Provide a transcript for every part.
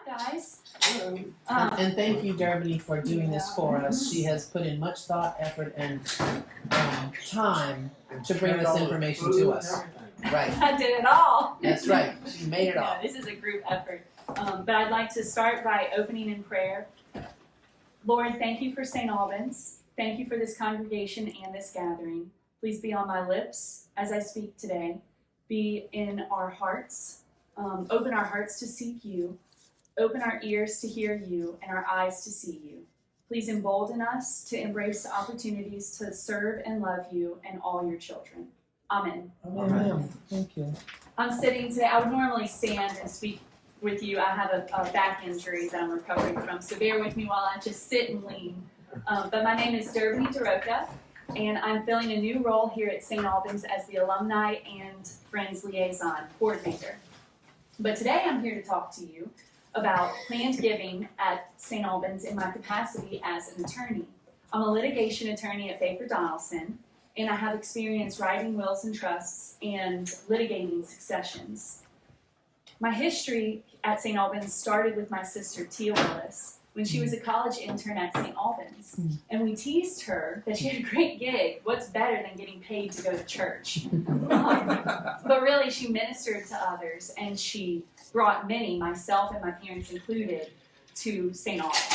guys. And thank you, Derbigny, for doing this for us. She has put in much thought, effort, and time to bring this information to us. Right. I did it all. That's right. She made it all. This is a group effort. But I'd like to start by opening in prayer. Lord, thank you for St. Albans. Thank you for this congregation and this gathering. Please be on my lips as I speak today. Be in our hearts. Open our hearts to seek you. Open our ears to hear you and our eyes to see you. Please embolden us to embrace the opportunities to serve and love you and all your children. Amen. Amen. Thank you. I'm sitting today. I would normally stand and speak with you. I have a back injury that I'm recovering from, so bear with me while I just sit and lean. But my name is Derbigny Daroca, and I'm filling a new role here at St. Albans as the Alumni and Friends Liaison Coordinator. But today I'm here to talk to you about planned giving at St. Albans in my capacity as an attorney. I'm a litigation attorney at Baker Donaldson, and I have experience writing wills and trusts and litigating successions. My history at St. Albans started with my sister Tia Willis when she was a college intern at St. Albans. And we teased her that she had a great gig. What's better than getting paid to go to church? But really, she ministered to others, and she brought many, myself and my parents included, to St. Albans.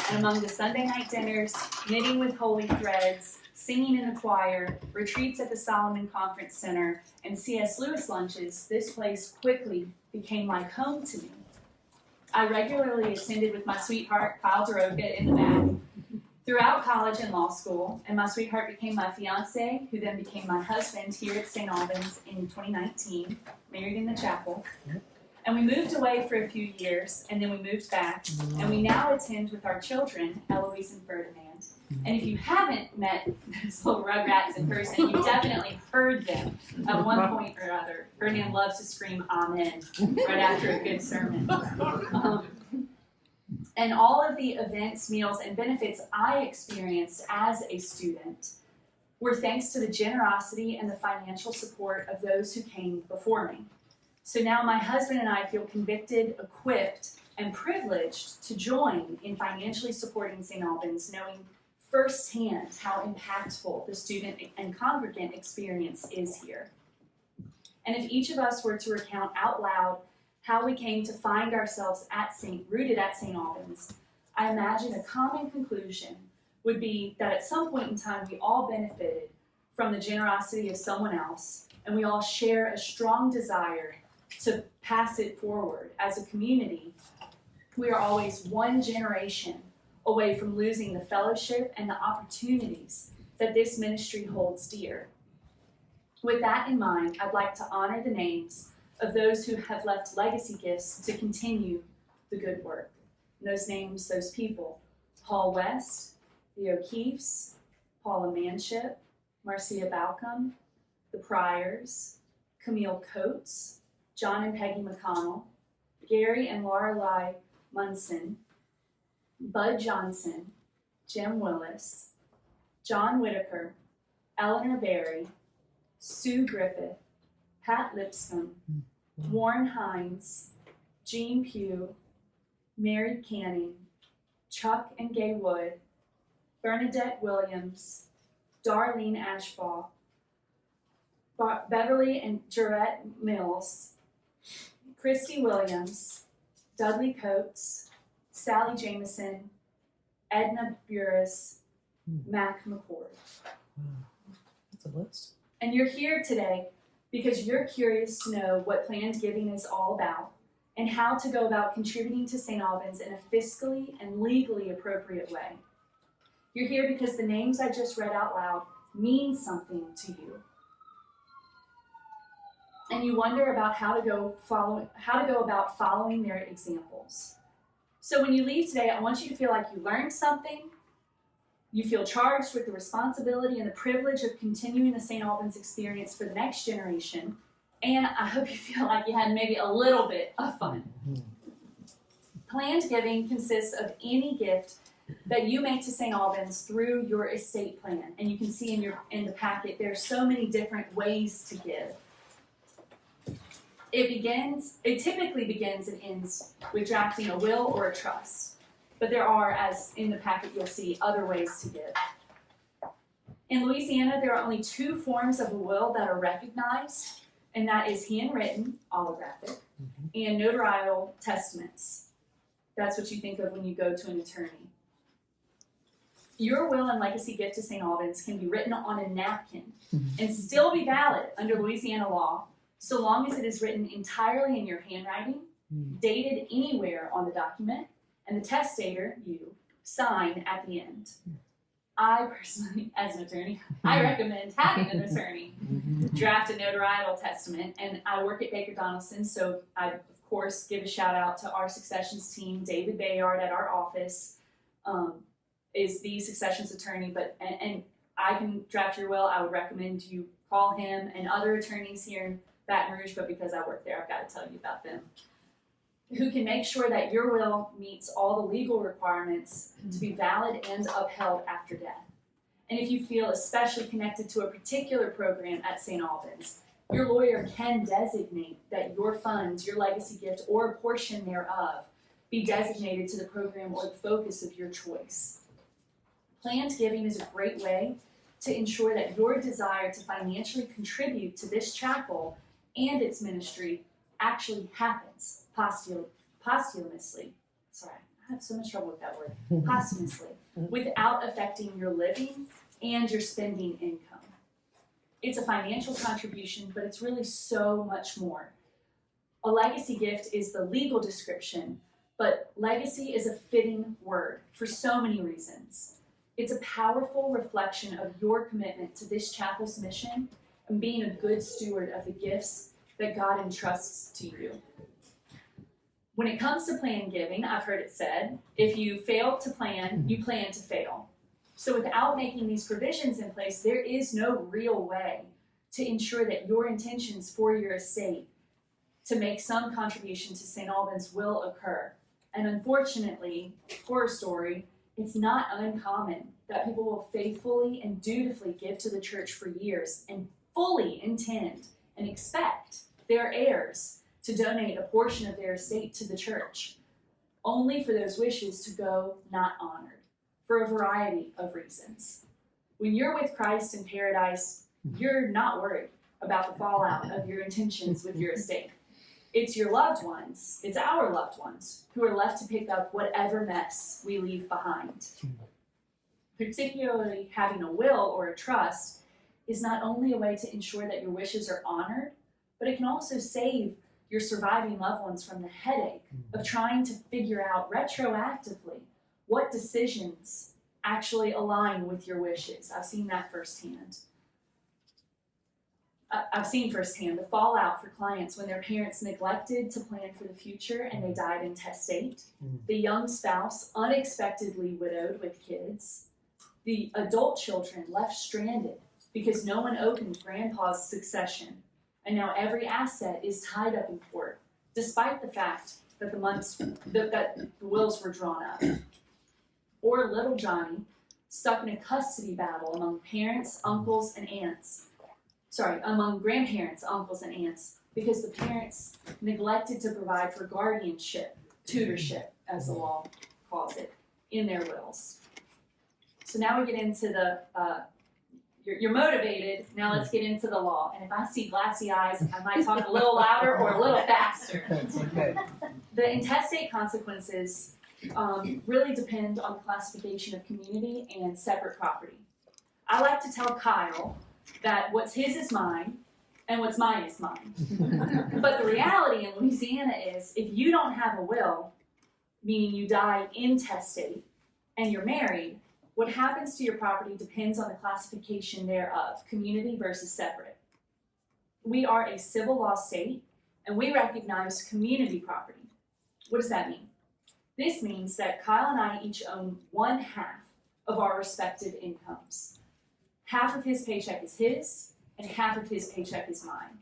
And among the Sunday night dinners, knitting with holy threads, singing in the choir, retreats at the Solomon Conference Center, and C.S. Lewis lunches, this place quickly became like home to me. I regularly attended with my sweetheart, Kyle Daroca, in the back throughout college and law school, and my sweetheart became my fiance, who then became my husband here at St. Albans in 2019, married in the chapel. And we moved away for a few years, and then we moved back, and we now attend with our children, Eloise and Ferdinand. And if you haven't met those little rugrats in person, you've definitely heard them at one point or other. Ferdinand loves to scream amen right after a good sermon. And all of the events, meals, and benefits I experienced as a student were thanks to the generosity and the financial support of those who came before me. So now my husband and I feel convicted, equipped, and privileged to join in financially supporting St. Albans, knowing firsthand how impactful the student and congregant experience is here. And if each of us were to recount out loud how we came to find ourselves rooted at St. Albans, I imagine a common conclusion would be that at some point in time we all benefited from the generosity of someone else, and we all share a strong desire to pass it forward. As a community, we are always one generation away from losing the fellowship and the opportunities that this ministry holds dear. With that in mind, I'd like to honor the names of those who have left legacy gifts to continue the good work. And those names, those people: Paul West, the O'Keefes, Paula Manship, Marcia Balcom, the Pryors, Camille Coates, John and Peggy McConnell, Gary and Lorelei Munson, Bud Johnson, Jim Willis, John Whitaker, Eleanor Berry, Sue Griffith, Pat Lipscomb, Warren Hines, Jean Pugh, Mary Canning, Chuck and Gay Wood, Bernadette Williams, Darlene Ashbaugh, Beverly and Jarrett Mills, Christy Williams, Dudley Coates, Sally Jameson, Edna Burris, Mac McCord. That's a list. And you're here today because you're curious to know what planned giving is all about and how to go about contributing to St. Albans in a fiscally and legally appropriate way. You're here because the names I just read out loud mean something to you. And you wonder about how to go about following their examples. So when you leave today, I want you to feel like you learned something. You feel charged with the responsibility and the privilege of continuing the St. Albans experience for the next generation. And I hope you feel like you had maybe a little bit of fun. Planned giving consists of any gift that you make to St. Albans through your estate plan. And you can see in the packet, there are so many different ways to give. It typically begins and ends with drafting a will or a trust. But there are, as in the packet you'll see, other ways to give. In Louisiana, there are only 2 forms of a will that are recognized, and that is handwritten, holographic, and notarial testaments. That's what you think of when you go to an attorney. Your will and legacy gift to St. Albans can be written on a napkin and still be valid under Louisiana law, so long as it is written entirely in your handwriting, dated anywhere on the document, and the testator, you, sign at the end. I personally, as an attorney, I recommend having an attorney draft a notarial testament, and I work at Baker Donaldson, so I, of course, give a shout out to our successions team. David Bayard at our office is the successions attorney, and I can draft your will. I would recommend you call him and other attorneys here in Baton Rouge, but because I work there, I've got to tell you about them, who can make sure that your will meets all the legal requirements to be valid and upheld after death. And if you feel especially connected to a particular program at St. Albans, your lawyer can designate that your funds, your legacy gift, or a portion thereof be designated to the program or the focus of your choice. Planned giving is a great way to ensure that your desire to financially contribute to this chapel and its ministry actually happens posthumously. Sorry, I have so much trouble with that word. Posthumously, without affecting your living and your spending income. It's a financial contribution, but it's really so much more. A legacy gift is the legal description, but legacy is a fitting word for so many reasons. It's a powerful reflection of your commitment to this chapel's mission and being a good steward of the gifts that God entrusts to you. When it comes to planned giving, I've heard it said, if you fail to plan, you plan to fail. So without making these provisions in place, there is no real way to ensure that your intentions for your estate to make some contribution to St. Albans will occur. And unfortunately, horror story, it's not uncommon that people will faithfully and dutifully give to the church for years and fully intend and expect their heirs to donate a portion of their estate to the church, only for those wishes to go not honored, for a variety of reasons. When you're with Christ in paradise, you're not worried about the fallout of your intentions with your estate. It's your loved ones, it's our loved ones, who are left to pick up whatever mess we leave behind. Particularly having a will or a trust is not only a way to ensure that your wishes are honored, but it can also save your surviving loved ones from the headache of trying to figure out retroactively what decisions actually align with your wishes. I've seen that firsthand. I've seen firsthand the fallout for clients when their parents neglected to plan for the future and they died intestate, the young spouse unexpectedly widowed with kids, the adult children left stranded because no one opened grandpa's succession, and now every asset is tied up in court, despite the fact that the wills were drawn up. Or little Johnny, stuck in a custody battle among grandparents, uncles, and aunts, because the parents neglected to provide for guardianship, tutorship, as the law calls it, in their wills. So now we get into the, you're motivated, now let's get into the law. And if I see glassy eyes, I might talk a little louder or a little faster. That's okay. The intestate consequences really depend on the classification of community and separate property. I like to tell Kyle that what's his is mine and what's mine is mine. But the reality in Louisiana is if you don't have a will, meaning you die intestate, and you're married, what happens to your property depends on the classification thereof, community versus separate. We are a civil law state, and we recognize community property. What does that mean? This means that Kyle and I each own 1/2 of our respective incomes. Half of his paycheck is his, and half of his paycheck is mine.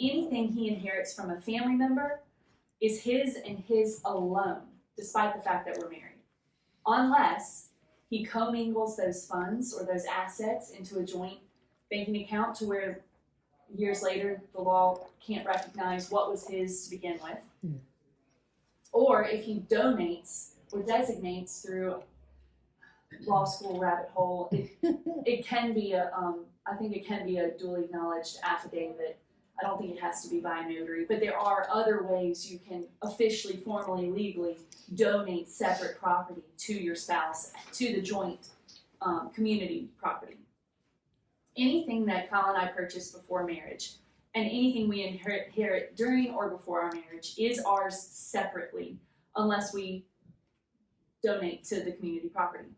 Anything he inherits from a family member is his and his alone, despite the fact that we're married. Unless he commingles those funds or those assets into a joint banking account to where years later, the law can't recognize what was his to begin with. Or if he donates or designates through law school rabbit hole, it can be I think it can be a duly acknowledged affidavit. I don't think it has to be by a notary, but there are other ways you can officially, formally, legally donate separate property to your spouse, to the joint community property. Anything that Kyle and I purchased before marriage, and anything we inherit during or before our marriage, is ours separately, unless we donate to the community property.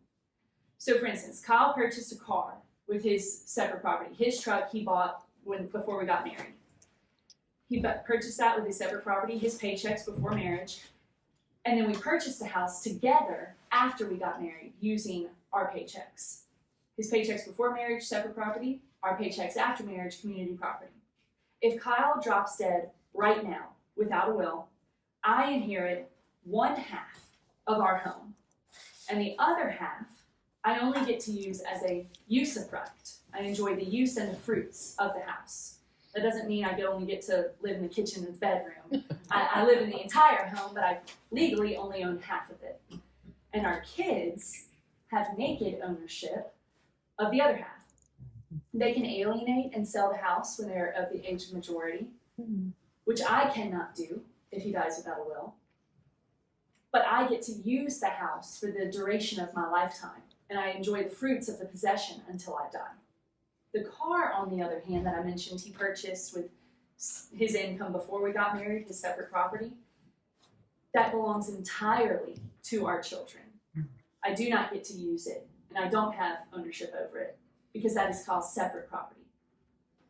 So for instance, Kyle purchased a car with his separate property. His truck he bought before we got married. He purchased that with his separate property, his paychecks before marriage, and then we purchased the house together after we got married using our paychecks. His paychecks before marriage, separate property, our paychecks after marriage, community property. If Kyle drops dead right now without a will, I inherit 1/2 of our home, and the other half I only get to use as a usufruct. I enjoy the use and the fruits of the house. That doesn't mean I only get to live in the kitchen and the bedroom. I live in the entire home, but I legally only own half of it. And our kids have naked ownership of the other half. They can alienate and sell the house when they're of the age of majority, which I cannot do if he dies without a will. But I get to use the house for the duration of my lifetime, and I enjoy the fruits of the possession until I die. The car, on the other hand, that I mentioned he purchased with his income before we got married, his separate property, that belongs entirely to our children. I do not get to use it, and I don't have ownership over it, because that is called separate property.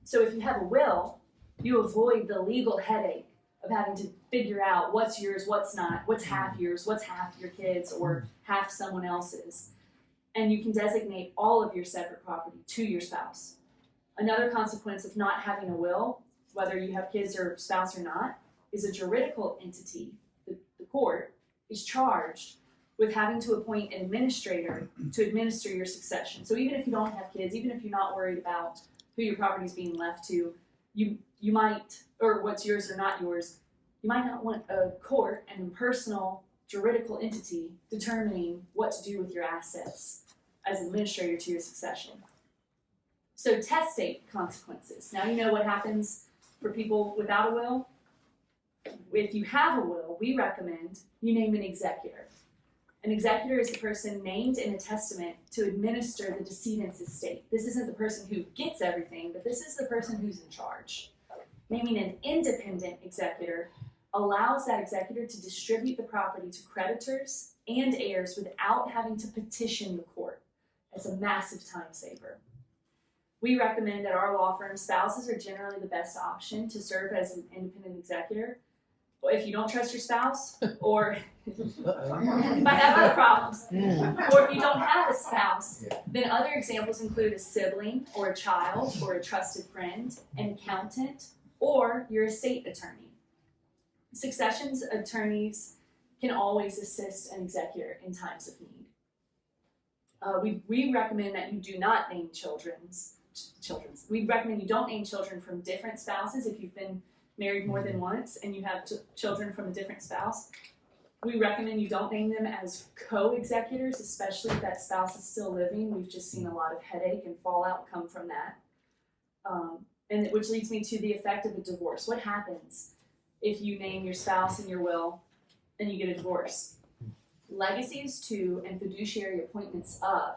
So if you have a will, you avoid the legal headache of having to figure out what's yours, what's not, what's half yours, what's half your kids, or half someone else's. And you can designate all of your separate property to your spouse. Another consequence of not having a will, whether you have kids or spouse or not, is a juridical entity, the court, is charged with having to appoint an administrator to administer your succession. So even if you don't have kids, even if you're not worried about who your property is being left to, you might, or what's yours or not yours, you might not want a court, an impersonal juridical entity, determining what to do with your assets as administrator to your succession. So testate consequences. Now you know what happens for people without a will. If you have a will, we recommend you name an executor. An executor is the person named in a testament to administer the decedent's estate. This isn't the person who gets everything, but this is the person who's in charge. Naming an independent executor allows that executor to distribute the property to creditors and heirs without having to petition the court. It's a massive time saver. We recommend at our law firm, spouses are generally the best option to serve as an independent executor. If you don't trust your spouse, or you might have other problems, or if you don't have a spouse, then other examples include a sibling, or a child, or a trusted friend, an accountant, or your estate attorney. Successions attorneys can always assist an executor in times of need. We recommend that you do not name children's. We recommend you don't name children from different spouses if you've been married more than once and you have children from a different spouse. We recommend you don't name them as co-executors, especially if that spouse is still living. We've just seen a lot of headache and fallout come from that. And which leads me to the effect of a divorce. What happens if you name your spouse in your will and you get a divorce? Legacies to and fiduciary appointments of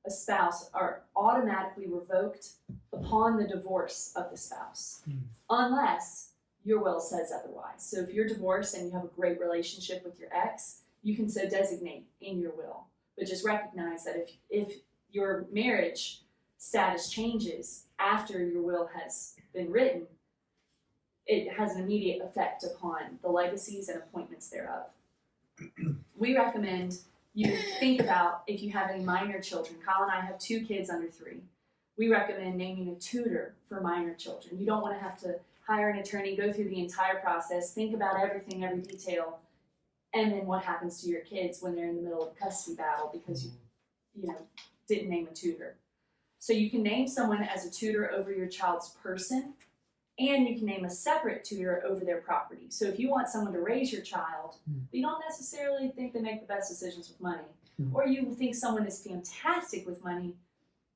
a spouse are automatically revoked upon the divorce of the spouse, unless your will says otherwise. So if you're divorced and you have a great relationship with your ex, you can so designate in your will. But just recognize that if your marriage status changes after your will has been written, it has an immediate effect upon the legacies and appointments thereof. We recommend you think about if you have any minor children. Kyle and I have 2 kids under 3. We recommend naming a tutor for minor children. You don't want to have to hire an attorney, go through the entire process, think about everything, every detail, and then what happens to your kids when they're in the middle of a custody battle because you didn't name a tutor. So you can name someone as a tutor over your child's person And you can name a separate tutor over their property. So if you want someone to raise your child, but you don't necessarily think they make the best decisions with money, or you think someone is fantastic with money,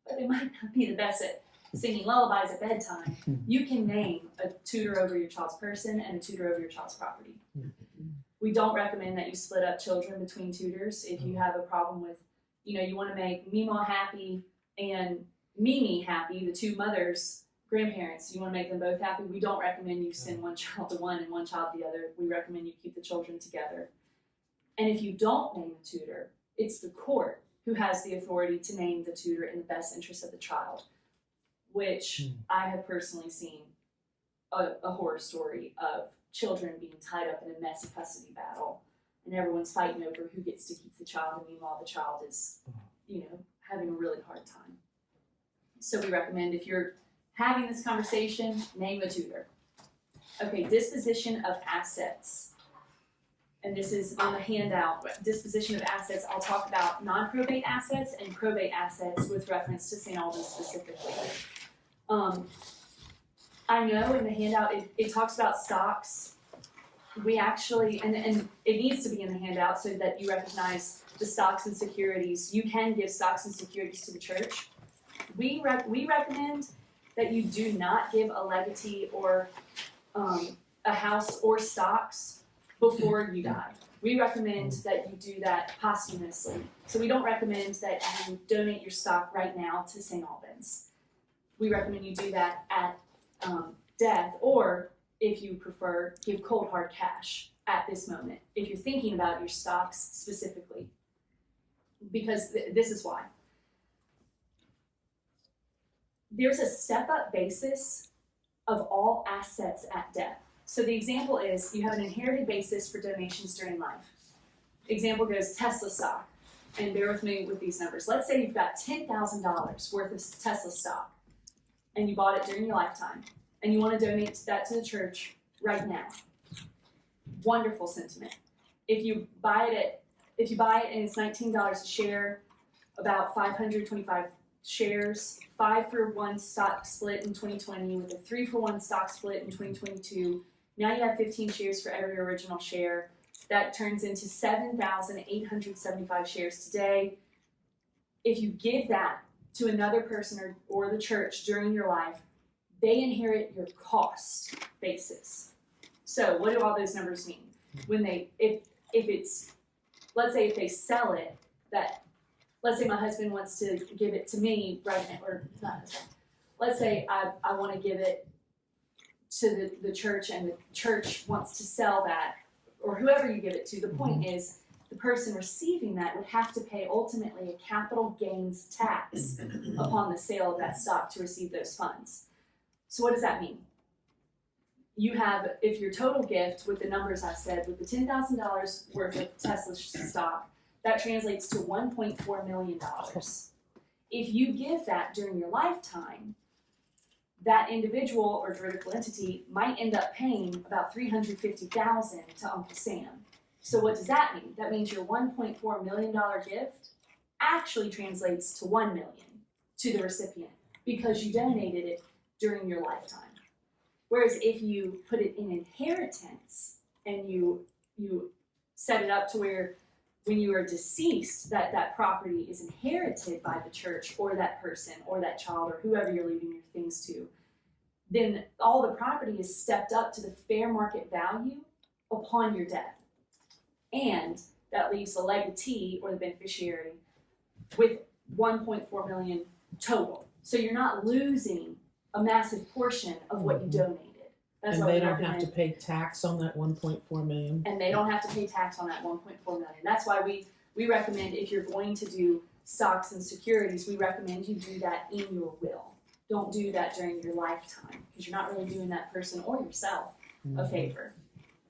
but they might not be the best at singing lullabies at bedtime, you can name a tutor over your child's person and a tutor over your child's property. We don't recommend that you split up children between tutors. If you have a problem with, you want to make Mima happy and Mimi happy, the two mothers, grandparents, you want to make them both happy, we don't recommend you send one child to one and one child to the other. We recommend you keep the children together. And if you don't name a tutor, it's the court who has the authority to name the tutor in the best interest of the child, which I have personally seen a horror story of children being tied up in a messy custody battle, and everyone's fighting over who gets to keep the child, and meanwhile the child is, having a really hard time. So we recommend, if you're having this conversation, name a tutor. Okay, disposition of assets. And this is on the handout. Disposition of assets, I'll talk about non-probate assets and probate assets with reference to St. Albans specifically. I know in the handout it talks about stocks. We actually, and it needs to be in the handout so that you recognize the stocks and securities. You can give stocks and securities to the church. We recommend that you do not give a legatee or a house or stocks before you die. We recommend that you do that posthumously. So we don't recommend that you donate your stock right now to St. Albans. We recommend you do that at death, or if you prefer, give cold hard cash at this moment, if you're thinking about your stocks specifically. Because this is why. There's a step-up basis of all assets at death. So the example is, you have an inherited basis for donations during life. Example goes Tesla stock, and bear with me with these numbers. Let's say you've got $10,000 worth of Tesla stock, and you bought it during your lifetime, and you want to donate that to the church right now. Wonderful sentiment. If you buy it and it's $19 a share, about 525 shares, 5-for-1 stock split in 2020 with a 3-for-1 stock split in 2022. Now you have 15 shares for every original share. That turns into 7,875 shares today. If you give that to another person or the church during your life, they inherit your cost basis. So what do all those numbers mean? When if it's, let's say if they sell it, let's say my husband wants to give it to me right now, or not husband. Let's say I want to give it to the church, and the church wants to sell that, or whoever you give it to. The point is, the person receiving that would have to pay ultimately a capital gains tax upon the sale of that stock to receive those funds. So what does that mean? You have, if your total gift with the numbers I said, with the $10,000 worth of Tesla stock, that translates to $1.4 million. If you give that during your lifetime, that individual or juridical entity might end up paying about $350,000 to Uncle Sam. So what does that mean? That means your $1.4 million gift actually translates to $1 million to the recipient because you donated it during your lifetime. Whereas if you put it in inheritance and you set it up to where when you are deceased, that property is inherited by the church or that person or that child or whoever you're leaving your things to, then all the property is stepped up to the fair market value upon your death. And that leaves the legatee or the beneficiary with $1.4 million total. So you're not losing a massive portion of what you donated. That's and they don't have to pay tax on that $1.4 million. And they don't have to pay tax on that $1.4 million. That's why we recommend, if you're going to do stocks and securities, we recommend you do that in your will. Don't do that during your lifetime, because you're not really doing that person or yourself a favor.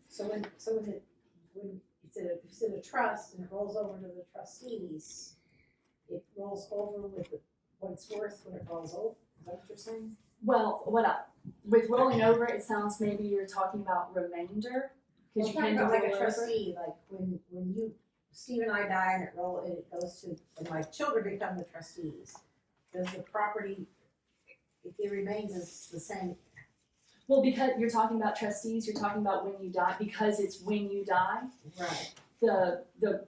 So when it's in a trust and it rolls over to the trustees, it rolls over with what it's worth when it rolls over. Is that what you're saying? Well, with rolling over, it sounds maybe you're talking about remainder, because you can do like roll a over. trustee, like when Steve and I die and it goes to, and my children become the trustees. Does the property, if it remains as the same Well, because you're talking about trustees, you're talking about when you die, because it's when you die. Right. The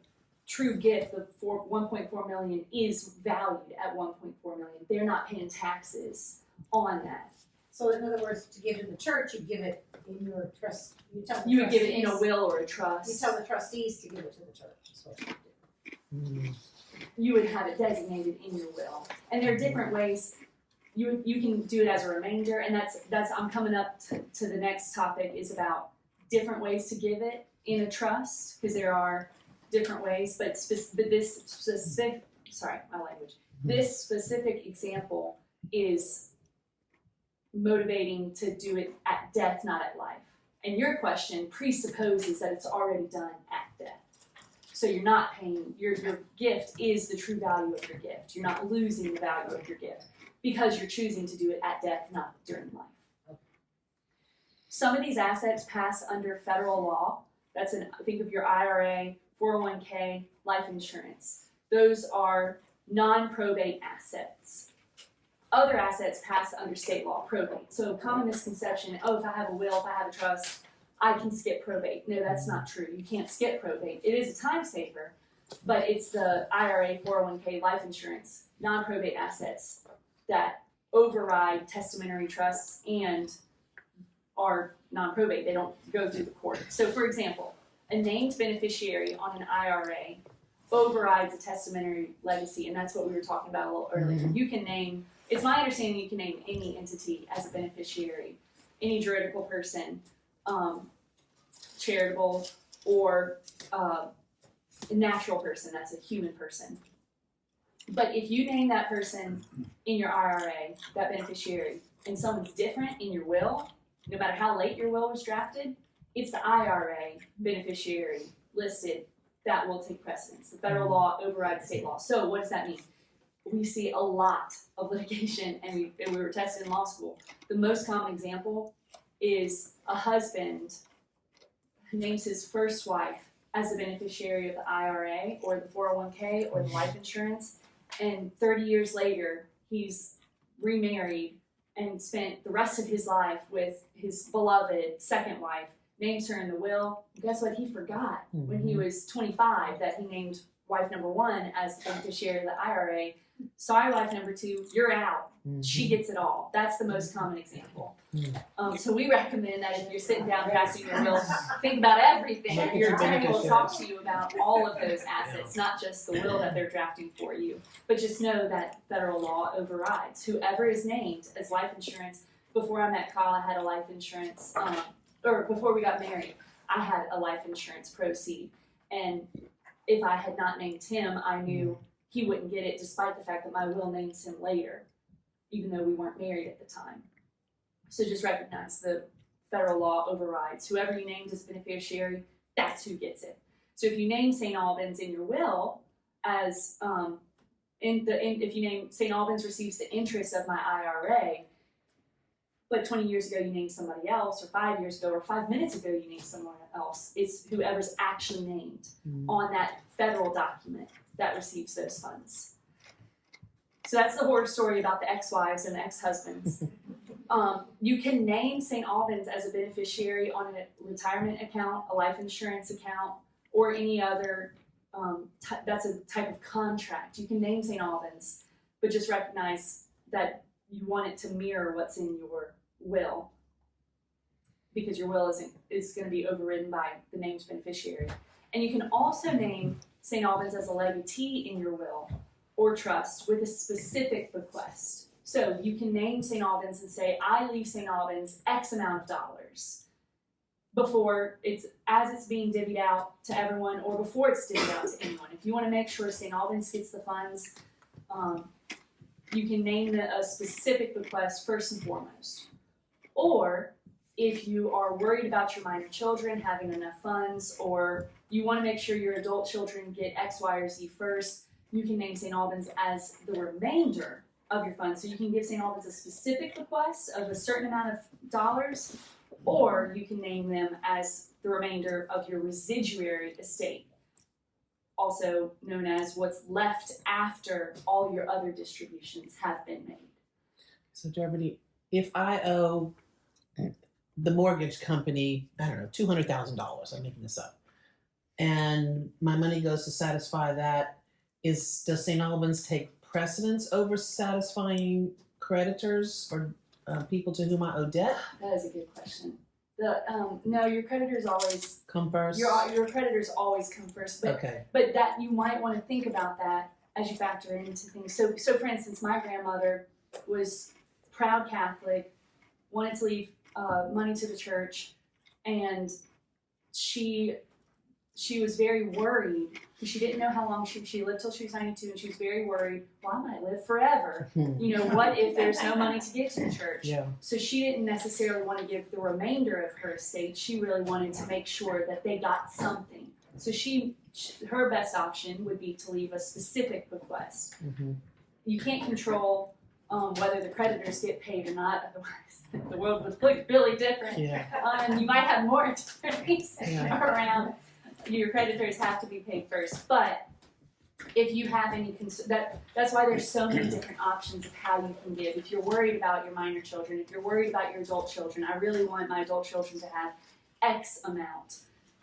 true gift, the 1.4 million, is valued at 1.4 million. They're not paying taxes on that. So in other words, to give to the church, you give it in your trust, You would give it in a will or a trust. You tell the trustees to give it to the church, is what you do. You would have it designated in your will. And there are different ways. You can do it as a remainder, and that's I'm coming up to the next topic, is about different ways to give it in a trust, because there are different ways, but this specific, this specific example is motivating to do it at death, not at life. And your question presupposes that it's already done at death. So you're not paying, your gift is the true value of your gift. You're not losing the value of your gift because you're choosing to do it at death, not during life. Some of these assets pass under federal law. Think of your IRA, 401k, life insurance. Those are non-probate assets. Other assets pass under state law, probate. So common misconception, if I have a will, if I have a trust, I can skip probate. No, that's not true. You can't skip probate. It is a time saver, but it's the IRA, 401k, life insurance, non-probate assets that override testamentary trusts and are non-probate. They don't go through the court. So for example, a named beneficiary on an IRA overrides a testamentary legacy, and that's what we were talking about a little earlier. You can name, it's my understanding you can name any entity as a beneficiary, any juridical person, charitable, or a natural person, that's a human person. But if you name that person in your IRA, that beneficiary, and someone's different in your will, no matter how late your will was drafted, it's the IRA beneficiary listed that will take precedence. The federal law overrides state law. So what does that mean? We see a lot of litigation, and we were tested in law school. The most common example is a husband who names his first wife as the beneficiary of the IRA or the 401k or the life insurance, and 30 years later he's remarried and spent the rest of his life with his beloved second wife, names her in the will. Guess what? He forgot when he was 25 that he named wife number one as the beneficiary of the IRA. Sorry, wife number two, you're out. She gets it all. That's the most common example. So we recommend that if you're sitting down drafting your will, think about everything. Your attorney will talk to you about all of those assets, not just the will that they're drafting for you. But just know that federal law overrides. Whoever is named as life insurance, before I met Kyle, I had a life insurance, or before we got married, I had a life insurance proceed. And if I had not named him, I knew he wouldn't get it, despite the fact that my will names him later, even though we weren't married at the time. So just recognize the federal law overrides. Whoever you named as beneficiary, that's who gets it. So if you name St. Albans in your will as, if you name St. Albans receives the interest of my IRA, but 20 years ago you named somebody else, or 5 years ago, or 5 minutes ago you named someone else, it's whoever's actually named on that federal document that receives those funds. So that's the horror story about the ex-wives and the ex-husbands. You can name St. Albans as a beneficiary on a retirement account, a life insurance account, or any other, that's a type of contract. You can name St. Albans, but just recognize that you want it to mirror what's in your will, because your will is going to be overridden by the named beneficiary. And you can also name St. Albans as a legatee in your will or trust with a specific bequest. So you can name St. Albans and say, I leave St. Albans X amount of dollars before as it's being divvied out to everyone, or before it's divvied out to anyone. If you want to make sure St. Albans gets the funds, you can name a specific bequest first and foremost. Or if you are worried about your minor children having enough funds, or you want to make sure your adult children get X, Y, or Z first, you can name St. Albans as the remainder of your funds. So you can give St. Albans a specific bequest of a certain amount of dollars, or you can name them as the remainder of your residuary estate, also known as what's left after all your other distributions have been made. So Derbigny, if I owe the mortgage company, I don't know, $200,000. I'm making this up, and my money goes to satisfy that. Does St. Albans take precedence over satisfying creditors or people to whom I owe debt? That is a good question. No, your creditors always Come first. your creditors always come first, but Okay. but that you might want to think about that as you factor into things. So for instance, my grandmother was proud Catholic, wanted to leave money to the church, and she was very worried because she didn't know how long she lived till she was 92, and she was very worried. Well, I might live forever. What if there's no money to give to the church? Yeah. So she didn't necessarily want to give the remainder of her estate. She really wanted to make sure that they got something. So her best option would be to leave a specific bequest. Mm-hmm. You can't control whether the creditors get paid or not. Otherwise, the world would look really different. Yeah. And you might have more attorneys Yeah. around. Your creditors have to be paid first. But if you have any that's why there's so many different options of how you can give. If you're worried about your minor children, if you're worried about your adult children, I really want my adult children to have X amount.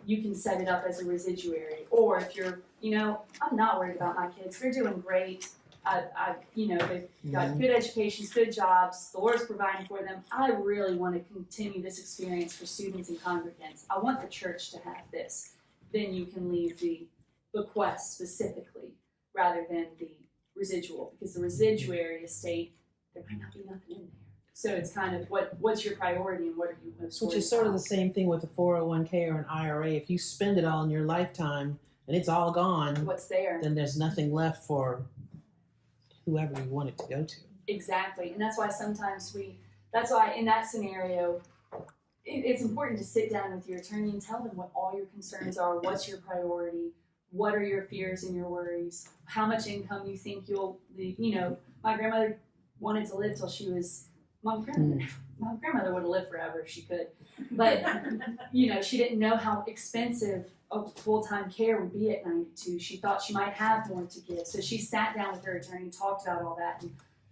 You can set it up as a residuary. Or if you're, I'm not worried about my kids. They're doing great. They've got good educations, good jobs. The Lord's providing for them. I really want to continue this experience for students and congregants. I want the church to have this. Then you can leave the bequest specifically rather than the residual, because the residuary estate, there might not be nothing in there. So it's kind of what's your priority and what are you most worried Which is sort of about? the same thing with a 401k or an IRA. If you spend it all in your lifetime and it's all gone, What's there? then there's nothing left for whoever you want it to go to. Exactly, and that's why sometimes that's why in that scenario, it's important to sit down with your attorney and tell them what all your concerns are, what's your priority, what are your fears and your worries, how much income you think you'll leave. My grandmother wanted to live till she was, my grandmother would have lived forever if she could, but she didn't know how expensive a full-time care would be at 92. She thought she might have more to give, so she sat down with her attorney, talked about all that,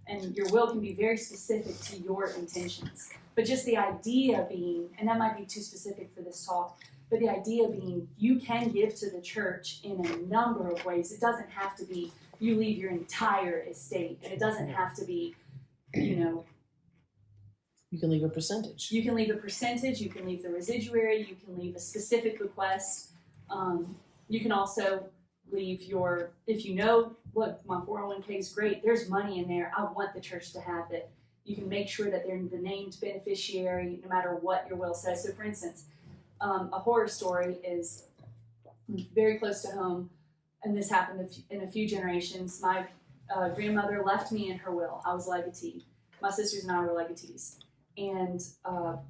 and your will can be very specific to your intentions. But just the idea being, and that might be too specific for this talk, but the idea being you can give to the church in a number of ways. It doesn't have to be you leave your entire estate, and it doesn't have to be, You can leave a percentage. You can leave a percentage, you can leave the residuary, you can leave a specific bequest. You can also leave if look, my 401k is great, there's money in there, I want the church to have it. You can make sure that they're the named beneficiary no matter what your will says. So for instance, a horror story is very close to home, and this happened in a few generations. My grandmother left me in her will. I was legatee. My sisters and I were legatees. And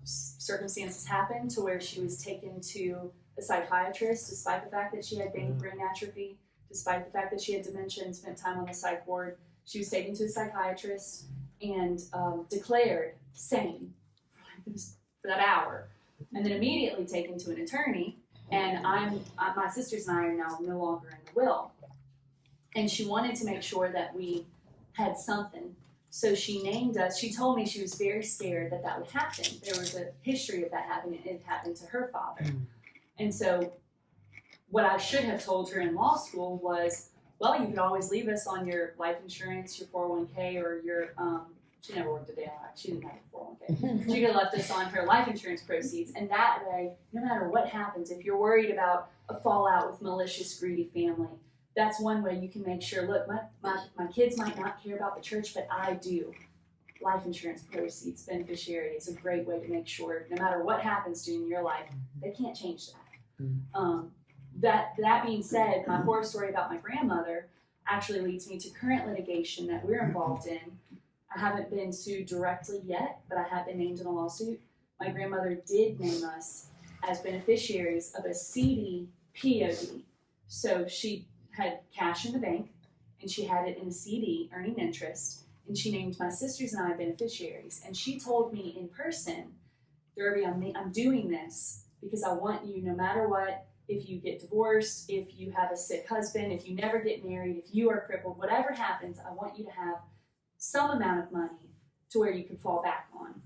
circumstances happened to where she was taken to a psychiatrist despite the fact that she had brain atrophy, despite the fact that she had dementia and spent time on the psych ward. She was taken to a psychiatrist and declared sane for that hour, and then immediately taken to an attorney. And my sisters and I are now no longer in the will. And she wanted to make sure that we had something. So she named us. She told me she was very scared that would happen. There was a history of that happening. It happened to her father. And so what I should have told her in law school was, well, you could always leave us on your life insurance, your 401k, or your, she never worked a day on it. She didn't have a 401k. She could have left us on her life insurance proceeds. And that way, no matter what happens, if you're worried about a fallout with malicious, greedy family, that's one way you can make sure, look, my kids might not care about the church, but I do. Life insurance proceeds, beneficiary is a great way to make sure no matter what happens to you in your life, they can't change that. That being said, my horror story about my grandmother actually leads me to current litigation that we're involved in. I haven't been sued directly yet, but I have been named in a lawsuit. My grandmother did name us as beneficiaries of a CD POD. So she had cash in the bank, and she had it in a CD earning interest, and she named my sisters and I beneficiaries. And she told me in person, Derby, I'm doing this because I want you, no matter what, if you get divorced, if you have a sick husband, if you never get married, if you are crippled, whatever happens, I want you to have some amount of money to where you can fall back on.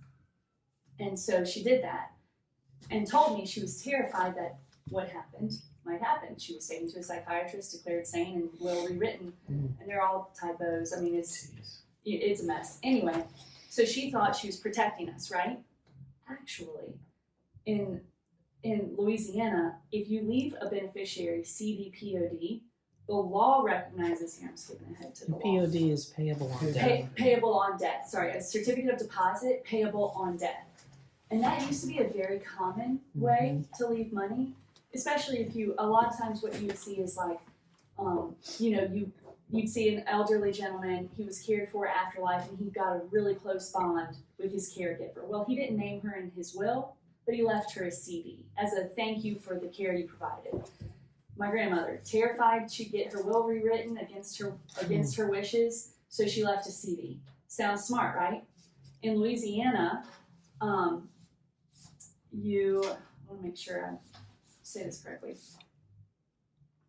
And so she did that. and told me she was terrified that what happened might happen. She was taken to a psychiatrist, declared sane, and will rewritten, and they're all typos. I mean, it's a mess. Anyway, so she thought she was protecting us, right? Actually, in Louisiana, if you leave a beneficiary CDPOD, the law recognizes, here I'm skipping ahead to the law. POD is payable on death. Payable on death, sorry, a certificate of deposit payable on death. And that used to be a very common way to leave money, especially if a lot of times what you would see is like, you'd see an elderly gentleman, he was cared for afterlife, and he got a really close bond with his caregiver. Well, he didn't name her in his will, but he left her a CD as a thank you for the care you provided. My grandmother, terrified she'd get her will rewritten against her wishes, so she left a CD. Sounds smart, right? In Louisiana, I want to make sure I say this correctly.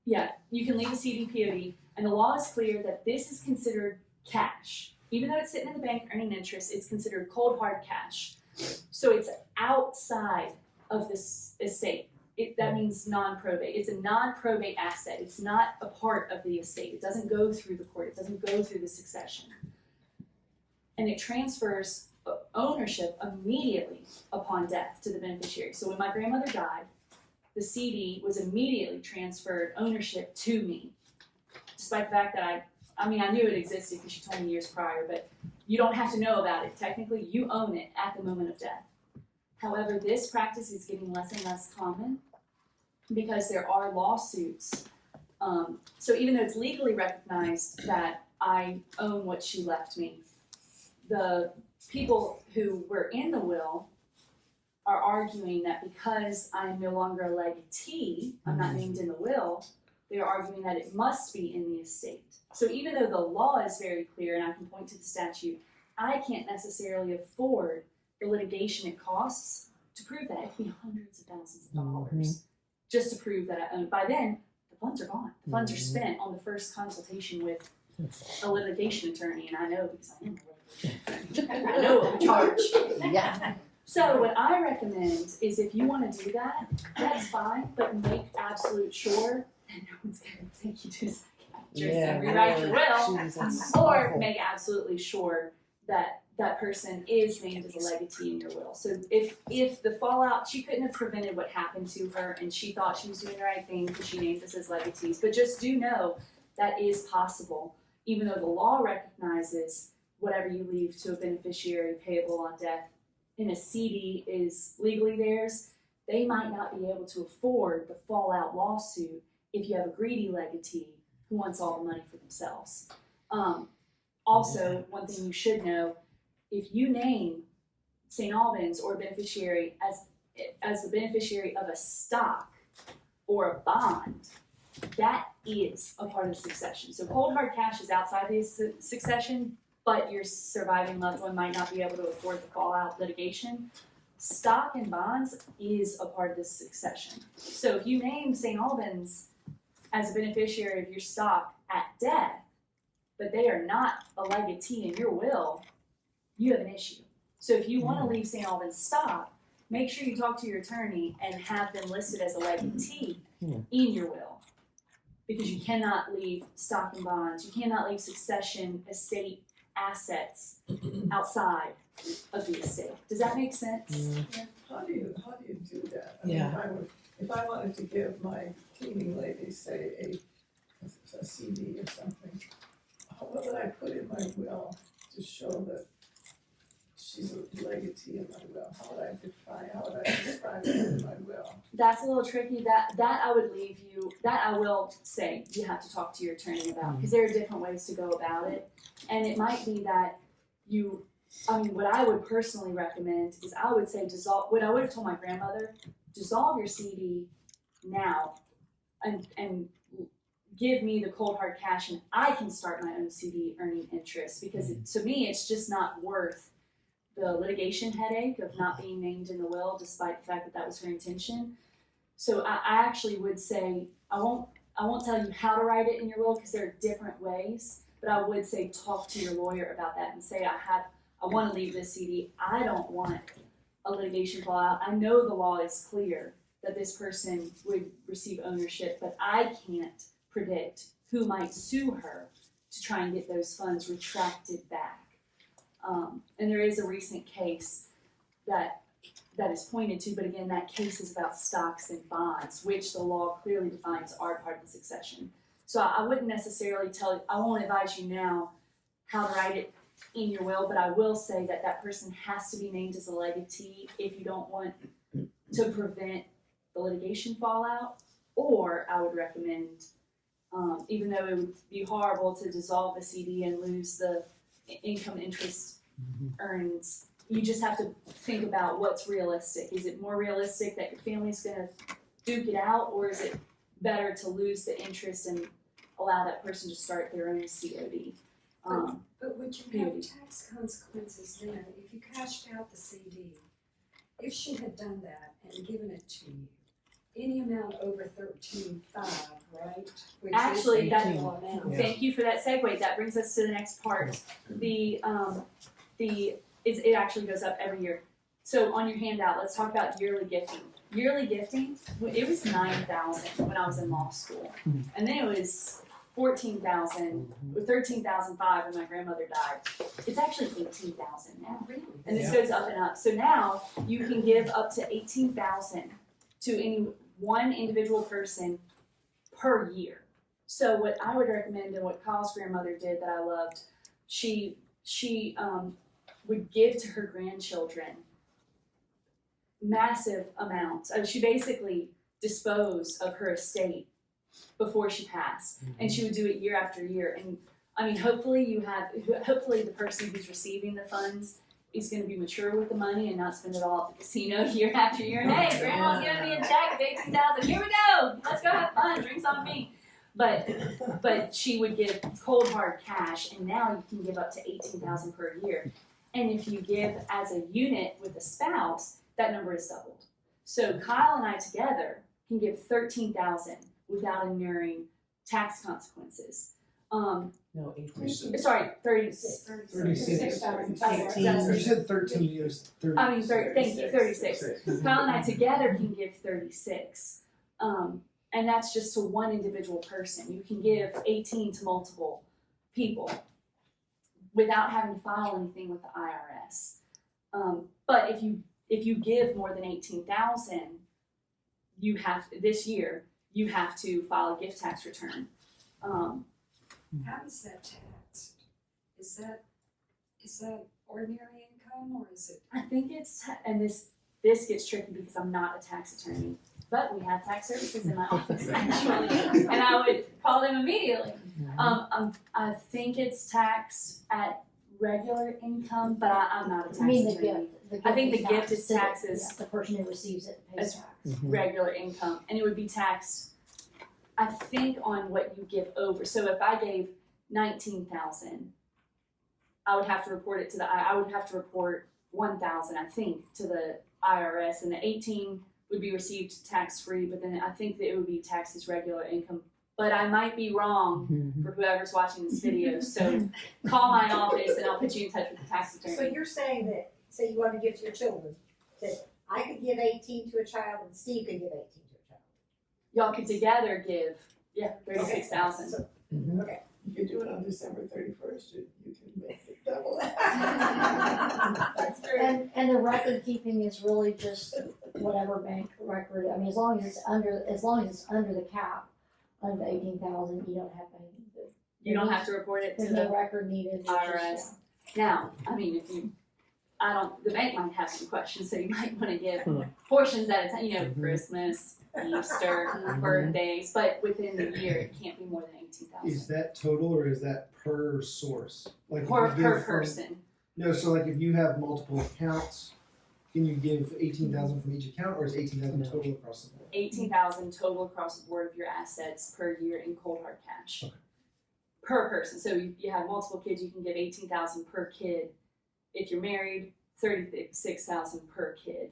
Yeah, you can leave a CDPOD, and the law is clear that this is considered cash. Even though it's sitting in the bank earning interest, it's considered cold hard cash. So it's outside of this estate. That means non-probate. It's a non-probate asset. It's not a part of the estate. It doesn't go through the court. It doesn't go through the succession. And it transfers ownership immediately upon death to the beneficiary. So when my grandmother died, the CD was immediately transferred ownership to me, despite the fact that I knew it existed because she told me years prior, but you don't have to know about it. Technically, you own it at the moment of death. However, this practice is getting less and less common because there are lawsuits. So even though it's legally recognized that I own what she left me, the people who were in the will are arguing that because I am no longer a legatee, I'm not named in the will, they're arguing that it must be in the estate. So even though the law is very clear and I can point to the statute, I can't necessarily afford the litigation it costs to prove that. It could be hundreds of thousands of dollars just to prove that I own. By then, the funds are gone. The funds are spent on the first consultation with a litigation attorney, and I know because I am a litigation attorney. I know what we charge. Yeah. So what I recommend is if you want to do that, that's fine, but make absolute sure that no one's going to take you to a psychiatrist and rewrite your will, or make absolutely sure that that person is named as a legatee in your will. So if the fallout, she couldn't have prevented what happened to her, and she thought she was doing the right thing because she named us as legatees, but just do know that is possible, even though the law recognizes whatever you leave to a beneficiary payable on death in a CD is legally theirs. They might not be able to afford the fallout lawsuit if you have a greedy legatee who wants all the money for themselves. Also, one thing you should know, if you name St. Albans or a beneficiary as the beneficiary of a stock or a bond, that is a part of the succession. So cold hard cash is outside the succession, but your surviving loved one might not be able to afford the fallout litigation. Stock and bonds is a part of the succession. So if you name St. Albans as a beneficiary of your stock at death, but they are not a legatee in your will, you have an issue. So if you want to leave St. Albans stock, make sure you talk to your attorney and have them listed as a legatee in your will. Because you cannot leave stock and bonds, you cannot leave succession estate assets outside of the estate. Does that make sense? Yeah. How do you do that? I mean, if I wanted to give my cleaning lady, say, a CD or something, what would I put in my will to show that she's a legatee in my will? How would I describe it in my will? That's a little tricky. That I would leave you, that I will say you have to talk to your attorney about, because there are different ways to go about it. And it might be that what I would personally recommend is I would say what I would have told my grandmother, dissolve your CD now and give me the cold hard cash and I can start my own CD earning interest, because to me it's just not worth the litigation headache of not being named in the will, despite the fact that was her intention. So I actually would say, I won't tell you how to write it in your will because there are different ways, but I would say talk to your lawyer about that and say, I want to leave this CD. I don't want a litigation fallout. I know the law is clear that this person would receive ownership, but I can't predict who might sue her to try and get those funds retracted back. And there is a recent case that is pointed to, but again, that case is about stocks and bonds, which the law clearly defines are part of the succession. So I wouldn't necessarily I won't advise you now how to write it in your will, but I will say that that person has to be named as a legatee if you don't want to prevent the litigation fallout, or I would recommend, even though it would be horrible to dissolve the CD and lose the income interest earns, you just have to think about what's realistic. Is it more realistic that your family's gonna duke it out, or is it better to lose the interest and allow that person to start their own COD? But would you have tax consequences then if you cashed out the CD? If she had done that and given it to you, any amount over 13.5, right? Which Actually, is that- the amount. Yeah. Thank you for that segue. That brings us to the next part. It actually goes up every year. So on your handout, let's talk about yearly gifting. Yearly gifting, it was $9,000 when I was in law school, and then it was $14,000 or $13,500 when my grandmother died. It's actually $18,000 now. Really? And this goes up and up. So now you can give up to $18,000 to any one individual person per year. So what I would recommend, and what Kyle's grandmother did that I loved, she would give to her grandchildren massive amounts. She basically disposed of her estate before she passed, and she would do it year after year. And I mean, hopefully the person who's receiving the funds is going to be mature with the money and not spend it all at the casino year after year. And hey, grandma's giving me a check of $18,000. Here we go. Let's go have fun. Drinks on me. But she would give cold hard cash, and now you can give up to $18,000 per year. And if you give as a unit with a spouse, that number is doubled. So Kyle and I together can give $13,000 without enduring tax consequences. No, 18. Sorry, 36. 36,000. You said 13 years. 30. I mean, thank you, 36. Kyle and I together can give 36. And that's just to one individual person. You can give 18 to multiple people without having to file anything with the IRS. But if you give more than 18,000, this year you have to file a gift tax return. How is that taxed? Is that ordinary income or is it? I think it's and this gets tricky because I'm not a tax attorney, but we have tax services in my office actually, and I would call them immediately. I think it's taxed at regular income, but I'm not a tax I mean, attorney. the gift. I think the gift taxed is to the- taxes. yeah, the person who receives it pays As- tax. Regular income, and it would be taxed, I think, on what you give over. So if I gave 19,000, I would have to report it to I would have to report 1,000, I think, to the IRS, and the 18 would be received tax free. But then I think that it would be taxed as regular income. But I might be wrong for whoever's watching this video. So call my office, and I'll put you in touch with the tax attorney. So you're saying that, say you want to give to your children, that I could give 18 to a child and Steve could give 18 to a child. Y'all could together give 36,000. So, okay. You could do it on December 31st, you can make it double. That's great. And the record keeping is really just whatever bank record, I mean, as long as it's under the cap of 18,000, you don't have any. You don't have to report it to There's the no record needed. it's just, IRS. Now, I mean, the bank might have some questions, so you might want to give portions at a time, Christmas, Easter, birthdays, but within the year, it can't be more than 18,000 Is that total or is that per source? Like if per you give from- person. No, so like if you have multiple accounts, can you give 18,000 from each account, or is 18,000 No. total across the board? 18,000 total across the board of your assets per year in cold hard cash. Okay. Per person. So you have multiple kids, you can give 18,000 per kid. If you're married, 36,000 per kid.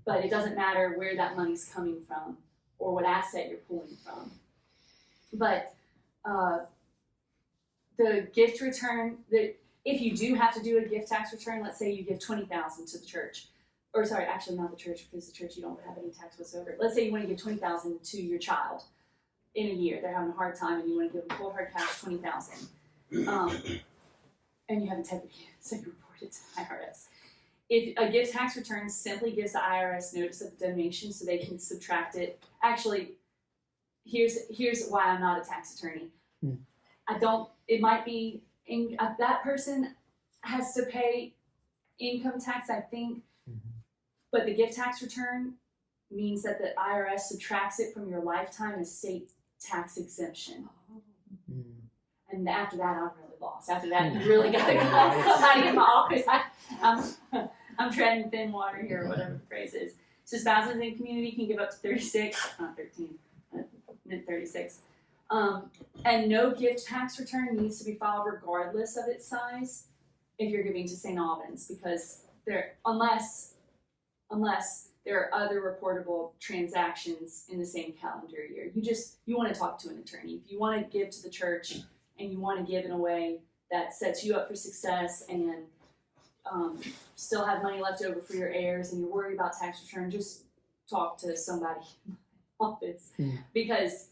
But it doesn't matter where that money's coming from or what asset you're pulling from. But the gift return, if you do have to do a gift tax return, let's say you give 20,000 to the church, or sorry, actually not the church, because the church you don't have any tax whatsoever. Let's say you want to give $20,000 to your child in a year. They're having a hard time, and you want to give them cold hard cash $20,000, and you haven't taken it, so you report it to the IRS. If a gift tax return simply gives the IRS notice of the donation, so they can subtract it. Actually, here's why I'm not a tax attorney. It might be that person has to pay income tax, I think, but the gift tax return means that the IRS subtracts it from your lifetime estate tax exemption. And after that, I'm really lost. After that, you really got to call somebody in my office. I'm treading thin water here, or whatever the phrase is. So spouses in the community can give up to 36, not 13, mid 36. And no gift tax return needs to be filed regardless of its size if you're giving to St. Albans, because unless there are other reportable transactions in the same calendar year. You want to talk to an attorney. If you want to give to the church and you want to give in a way that sets you up for success and still have money left over for your heirs and you're worried about tax return, just talk to somebody in my office. Because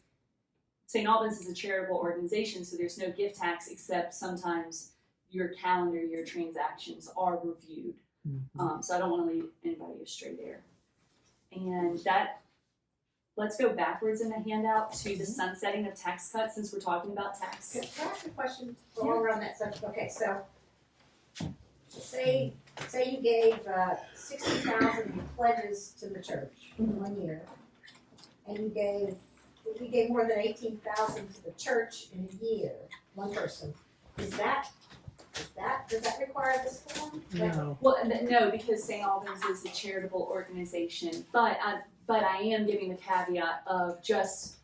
St. Albans is a charitable organization, so there's no gift tax except sometimes your calendar year transactions are reviewed. So I don't want to lead anybody astray there. And let's go backwards in the handout to the sunsetting of tax cuts, since we're talking about tax. Can I ask a question while we're on that subject? Okay, so say you gave 60,000 in pledges to the church in 1 year, and you gave more than 18,000 to the church in a year, one person. Does that require this form? No. Well, no, because St. Albans is a charitable organization, but I am giving the caveat of just,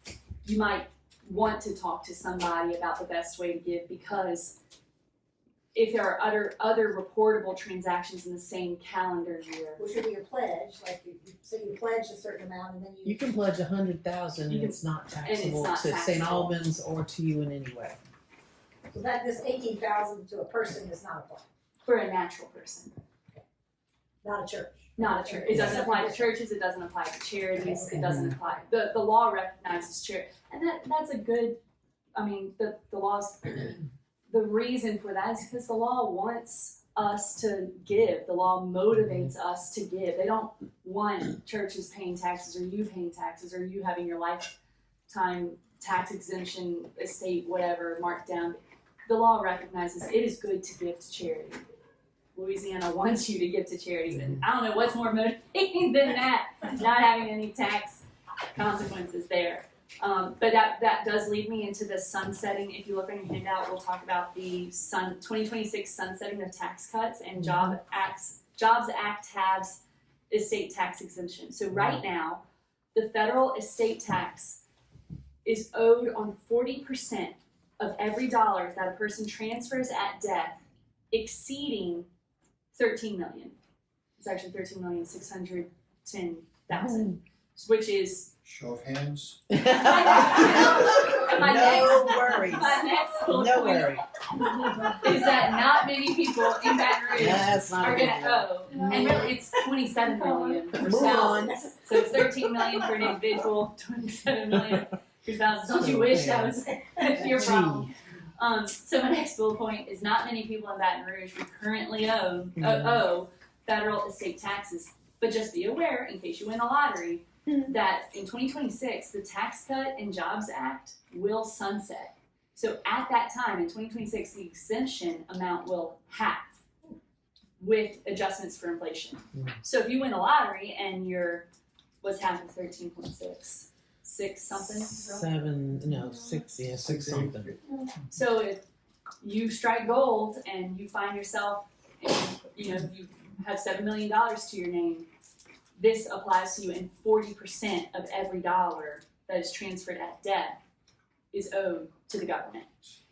you might want to talk to somebody about the best way to give, because if there are other reportable transactions in the same calendar year. Which would be your pledge, like you say you pledge a certain amount and then You can pledge 100,000 and it's not taxable to St. Albans or to you in any way. So that this 18,000 to a person is not applied, For a natural person, not a church. not a church. It doesn't apply to churches, it doesn't apply to charities, it doesn't apply. The law recognizes charity. And that's a good, the law's, the reason for that is because the law wants us to give. The law motivates us to give. They don't want churches paying taxes or you paying taxes or you having your lifetime tax exemption, estate, whatever, marked down. The law recognizes it is good to give to charity. Louisiana wants you to give to charity. And I don't know what's more motivating than that, not having any tax consequences there. But that does lead me into the sunsetting. If you look on your handout, we'll talk about the 2026 sunsetting of tax cuts and Jobs Act has estate tax exemption. So right now, the federal estate tax is owed on 40% of every dollar that a person transfers at death exceeding $13 million. It's actually $13,610,000, which is Show of hands. No worries. my next bullet No point worry. is that not many people in Baton Rouge That's not are a going big to deal. owe. And really, it's 27 million for Move on. spouses. So it's 13 million for an individual, 27 million for spouses. Don't you wish that was your problem? So my next bullet point is not many people in Baton Rouge who currently owe federal estate taxes. But just be aware, in case you win the lottery, that in 2026, the Tax Cut and Jobs Act will sunset. So at that time, in 2026, the exemption amount will halve with adjustments for inflation. So if you win the lottery and you're, what's half of 13.6? 6 something? 6 something. So if you strike gold and you find yourself, you have $7 million to your name, this applies to you, and 40% of every dollar that is transferred at death is owed to the government.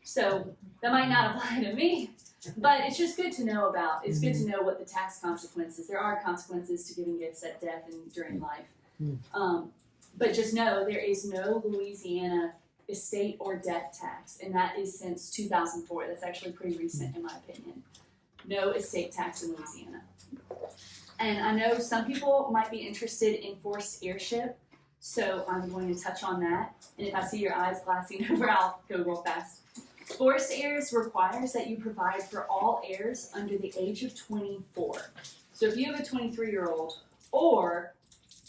So that might not apply to me, but it's just good to know about. It's good to know what the tax consequences. There are consequences to giving gifts at death and during life. But just know there is no Louisiana estate or death tax, and that is since 2004. That's actually pretty recent in my opinion. No estate tax in Louisiana. And I know some people might be interested in forced heirship, so I'm going to touch on that. And if I see your eyes glassing over, I'll go real fast. Forced heirs requires that you provide for all heirs under the age of 24. So if you have a 23-year-old or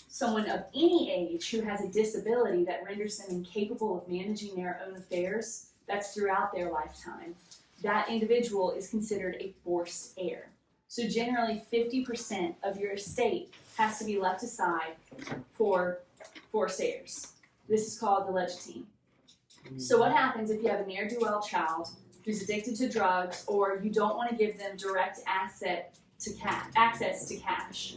someone of any age who has a disability that renders them incapable of managing their own affairs, that's throughout their lifetime, that individual is considered a forced heir. So generally 50% of your estate has to be left aside for forced heirs. This is called the legatine. So what happens if you have a ne'er-do-well child who's addicted to drugs, or you don't want to give them direct access to cash?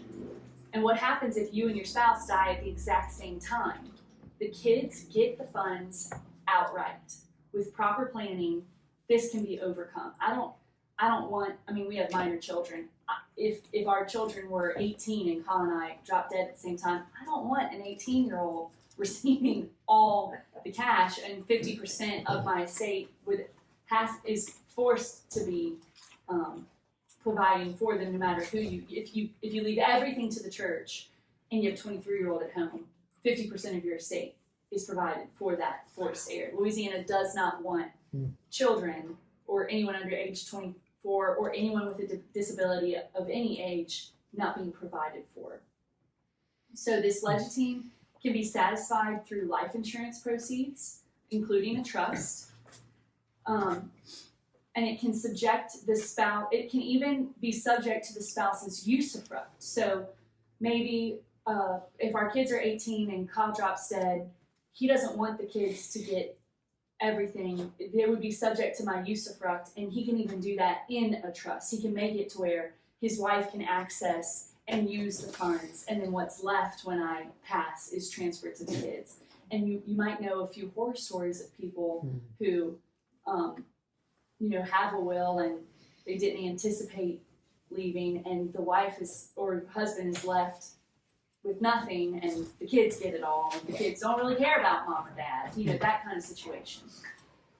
And what happens if you and your spouse die at the exact same time? The kids get the funds outright. With proper planning, this can be overcome. I mean, we have minor children. If our children were 18 and Colin and I dropped dead at the same time, I don't want an 18-year-old receiving all the cash, and 50% of my estate is forced to be providing for them, no matter who if you leave everything to the church and you have a 23-year-old at home, 50% of your estate is provided for that forced heir. Louisiana does not want children or anyone under age 24 or anyone with a disability of any age not being provided for. So this legatine can be satisfied through life insurance proceeds, including a trust. And it can subject the spouse, it can even be subject to the spouse's usufruct. So maybe if our kids are 18 and Kyle drops dead, he doesn't want the kids to get everything. They would be subject to my usufruct, and he can even do that in a trust. He can make it to where his wife can access and use the funds, and then what's left when I pass is transferred to the kids. And you might know a few horror stories of people who have a will and they didn't anticipate leaving, and the wife or husband is left with nothing, and the kids get it all, and the kids don't really care about mom or dad, that kind of situation.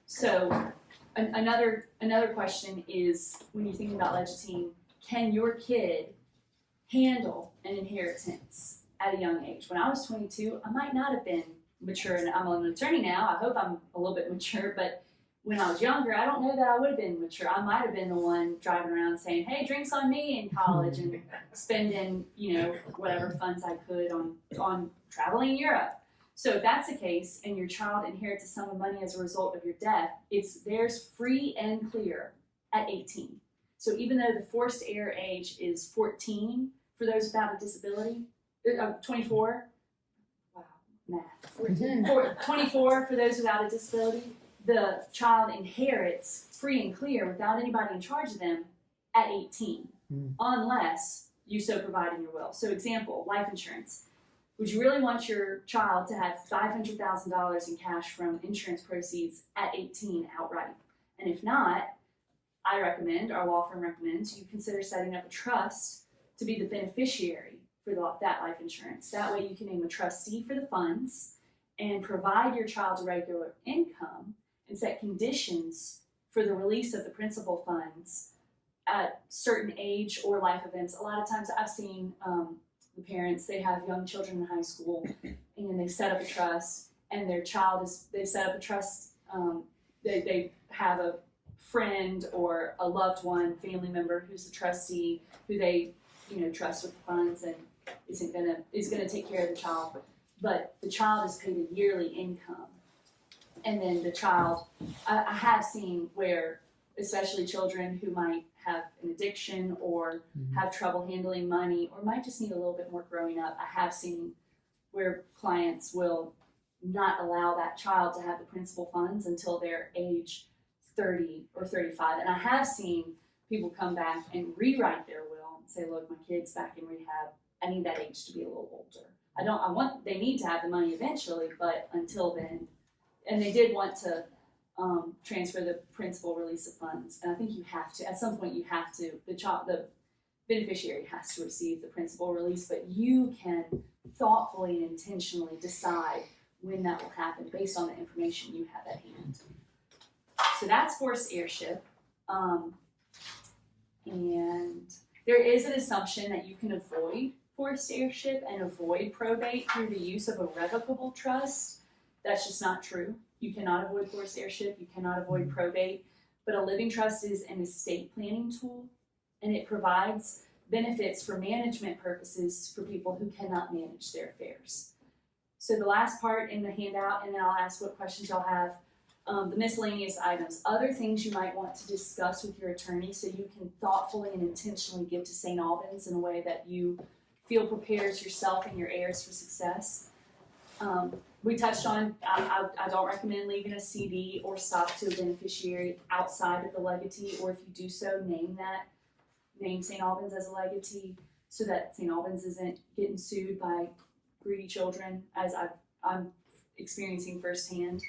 So another question is, when you're thinking about legatine, can your kid handle an inheritance at a young age? When I was 22, I might not have been mature, and I'm an attorney now. I hope I'm a little bit mature, but when I was younger, I don't know that I would have been mature. I might have been the one driving around saying, hey, drinks on me in college, and spending, whatever funds I could on traveling Europe. So if that's the case, and your child inherits a sum of money as a result of your death, it's theirs free and clear at 18. So even though the forced heir age is 14 for those without a disability, 24, wow, math, 24 for those without a disability, the child inherits free and clear without anybody in charge of them at 18, unless you so provide in your will. So example, life insurance. Would you really want your child to have $500,000 in cash from insurance proceeds at 18 outright? And if not, our law firm recommends you consider setting up a trust to be the beneficiary for that life insurance. That way you can name a trustee for the funds and provide your child a regular income and set conditions for the release of the principal funds at certain age or life events. A lot of times I've seen the parents, they have young children in high school, and they set up a trust, and they set up a trust, they have a friend or a loved one, family member who's the trustee, who they trust with the funds and is gonna take care of the child. But the child is paid a yearly income. And then the child, I have seen where, especially children who might have an addiction or have trouble handling money or might just need a little bit more growing up, I have seen where clients will not allow that child to have the principal funds until they're age 30 or 35. And I have seen people come back and rewrite their will and say, look, my kid's back in rehab. I need that age to be a little older. They need to have the money eventually, but until then, and they did want to transfer the principal release of funds. And I think you have to, at some point the beneficiary has to receive the principal release, but you can thoughtfully and intentionally decide when that will happen based on the information you have at hand. So that's forced heirship. And There is an assumption that you can avoid forced heirship and avoid probate through the use of a revocable trust. That's just not true. You cannot avoid forced heirship, you cannot avoid probate, but a living trust is an estate planning tool, and it provides benefits for management purposes for people who cannot manage their affairs. So the last part in the handout, and then I'll ask what questions y'all have, the miscellaneous items, other things you might want to discuss with your attorney so you can thoughtfully and intentionally give to St. Albans in a way that you feel prepares yourself and your heirs for success. We touched on, I don't recommend leaving a CD or stock to a beneficiary outside of the legatee, or if you do so, name St. Albans as a legatee so that St. Albans isn't getting sued by greedy children, as I'm experiencing firsthand.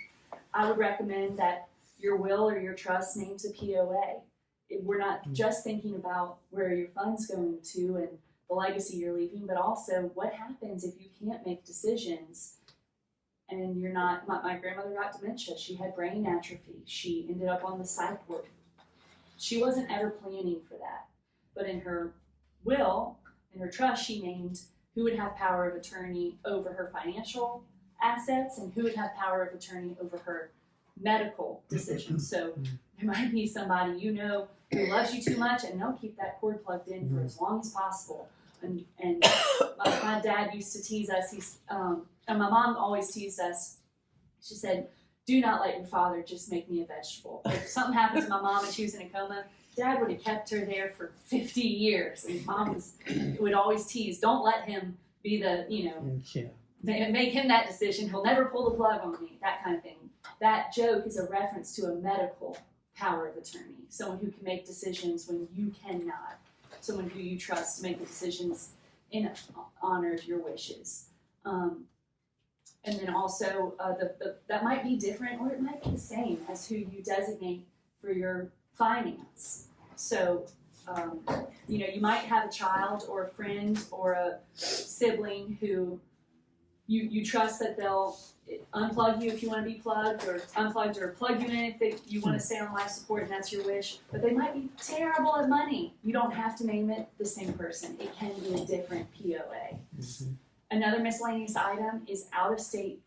I would recommend that your will or your trust names a POA. We're not just thinking about where your fund's going to and the legacy you're leaving, but also what happens if you can't make decisions and you're not, my grandmother got dementia, she had brain atrophy, she ended up on the psych ward. She wasn't ever planning for that, but in her will, in her trust, she named who would have power of attorney over her financial assets and who would have power of attorney over her medical decisions. So there might be somebody you know who loves you too much and they'll keep that cord plugged in for as long as possible. And my dad used to tease us, and my mom always teased us. She said, do not let your father just make me a vegetable. If something happened to my mom and she was in a coma, Dad would have kept her there for 50 years. And Mom would always tease, don't let him be the, make him that decision. He'll never pull the plug on me, that kind of thing. That joke is a reference to a medical power of attorney, someone who can make decisions when you cannot, someone who you trust to make the decisions in honor of your wishes. And then also, that might be different or it might be the same as who you designate for your finance. So, you might have a child or a friend or a sibling who you trust that they'll unplug you if you want to be plugged, or unplugged, or plug you in if you want to stay on life support and that's your wish. But they might be terrible at money. You don't have to name it the same person. It can be a different POA. Mm-hmm. Another miscellaneous item is out-of-state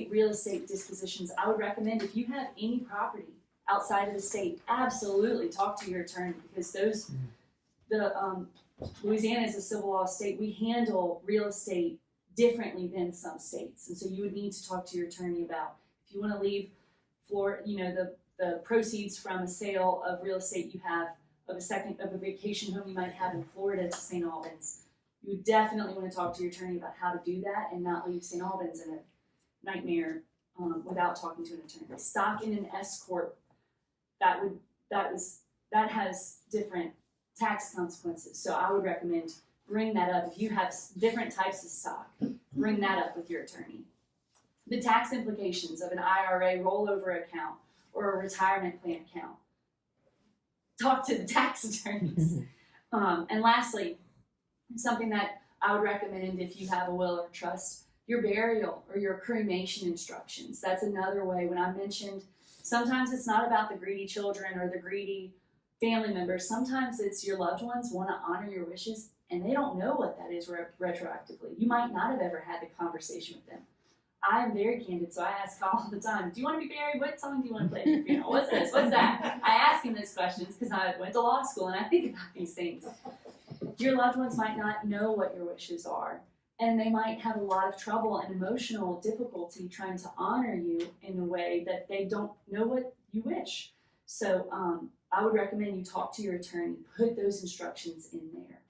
real estate dispositions. I would recommend if you have any property outside of the state, absolutely talk to your attorney, because Louisiana is a civil law state. We handle real estate differently than some states, and so you would need to talk to your attorney about if you want to leave the proceeds from a sale of real estate you have of a vacation home you might have in Florida to St. Albans. You would definitely want to talk to your attorney about how to do that and not leave St. Albans in a nightmare without talking to an attorney. Stock in an S corp, that has different tax consequences. So I would recommend bring that up. If you have different types of stock, bring that up with your attorney. The tax implications of an IRA rollover account or a retirement plan account. Talk to the tax attorneys. And lastly, something that I would recommend if you have a will or trust, your burial or your cremation instructions. That's another way. When I mentioned, sometimes it's not about the greedy children or the greedy family members. Sometimes it's your loved ones want to honor your wishes and they don't know what that is retroactively. You might not have ever had the conversation with them. I am very candid, so I ask all the time, do you want to be buried? What song do you want to play at your funeral? What's this? What's that? I ask him those questions because I went to law school and I think about these things. Your loved ones might not know what your wishes are, and they might have a lot of trouble and emotional difficulty trying to honor you in a way that they don't know what you wish. So I would recommend you talk to your attorney, put those instructions in there.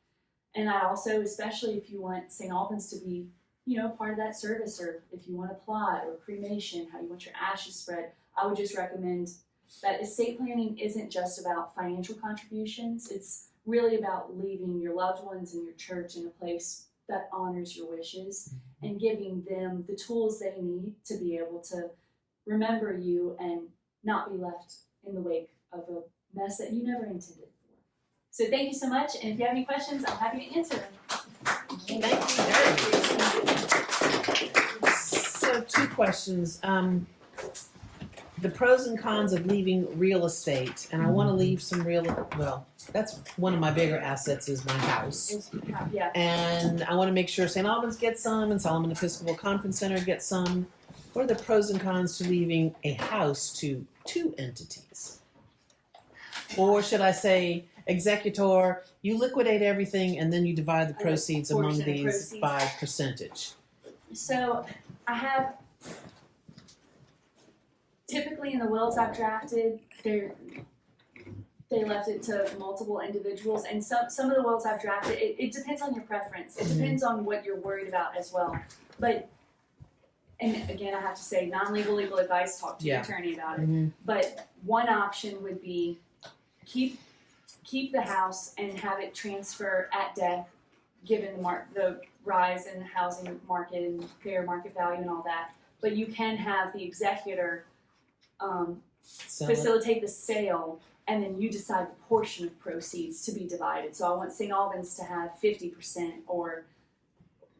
And I also, especially if you want St. Albans to be, part of that service, or if you want a plot or cremation, how you want your ashes spread, I would just recommend that estate planning isn't just about financial contributions. It's really about leaving your loved ones and your church in a place that honors your wishes and giving them the tools they need to be able to remember you and not be left in the wake of a mess that you never intended for. So thank you so much, and if you have any questions, I'm happy to answer them. So 2 questions. the pros and cons of leaving real estate, and I want to leave some well, that's one of my bigger assets is my house. Yeah. And I want to make sure St. Albans gets some and Solomon Episcopal Conference Center gets some. What are the pros and cons to leaving a house to two entities? Or should I say, executor, you liquidate everything and then you divide the proceeds among portion of these proceeds. by percentage? So I have, typically in the wills I've drafted, they left it to multiple individuals, and some of the wills I've drafted, it depends on your preference. It depends on what you're worried about as well. But, and again, I have to say, non-legal legal advice, talk to your attorney about it. But one option would be keep the house and have it transfer at death, given the rise in the housing market and fair market value and all that. But you can have the executor facilitate the sale, and then you decide the portion of proceeds to be divided. So I want St. Albans to have 50%, or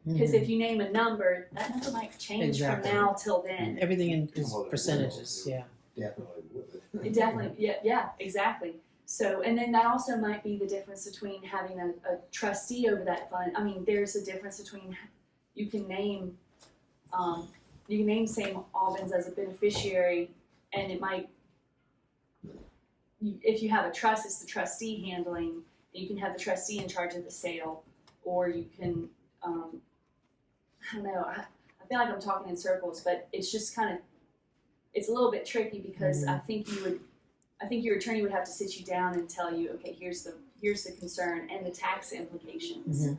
because if you name a number, that number might change from now till then. Everything is percentages, yeah. Definitely would. It definitely, yeah, exactly. So, and then that also might be the difference between having a trustee over that fund. I mean, there's a difference between, you can name St. Albans as a beneficiary, and it might, if you have a trust, it's the trustee handling, and you can have the trustee in charge of the sale, or you can, I don't know, I feel like I'm talking in circles, but it's just kind of, it's a little bit tricky because I think your attorney would have to sit you down and tell you, okay, here's the concern and the tax implications.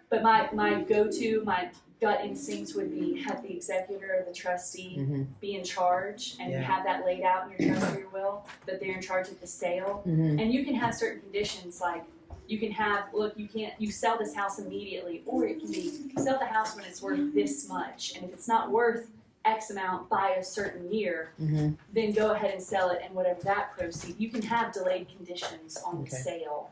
But my go-to, my gut instincts would be have the executor or the trustee be in charge and have that laid out in your trust or your will, that they're in charge of the sale. And you can have certain conditions, like you can have, look, you sell this house immediately, or it can be, you sell the house when it's worth this much, and if it's not worth X amount by a certain year, then go ahead and sell it, and whatever that proceed, you can have delayed conditions on the sale,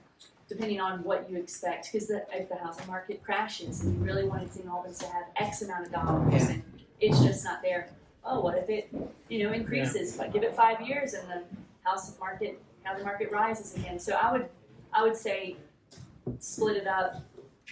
depending on what you expect. Because if the housing market crashes and you really wanted St. Albans to have X amount of dollars and it's just not there, oh, what if it increases? If I give it 5 years and the housing market rises again. So I would say split it up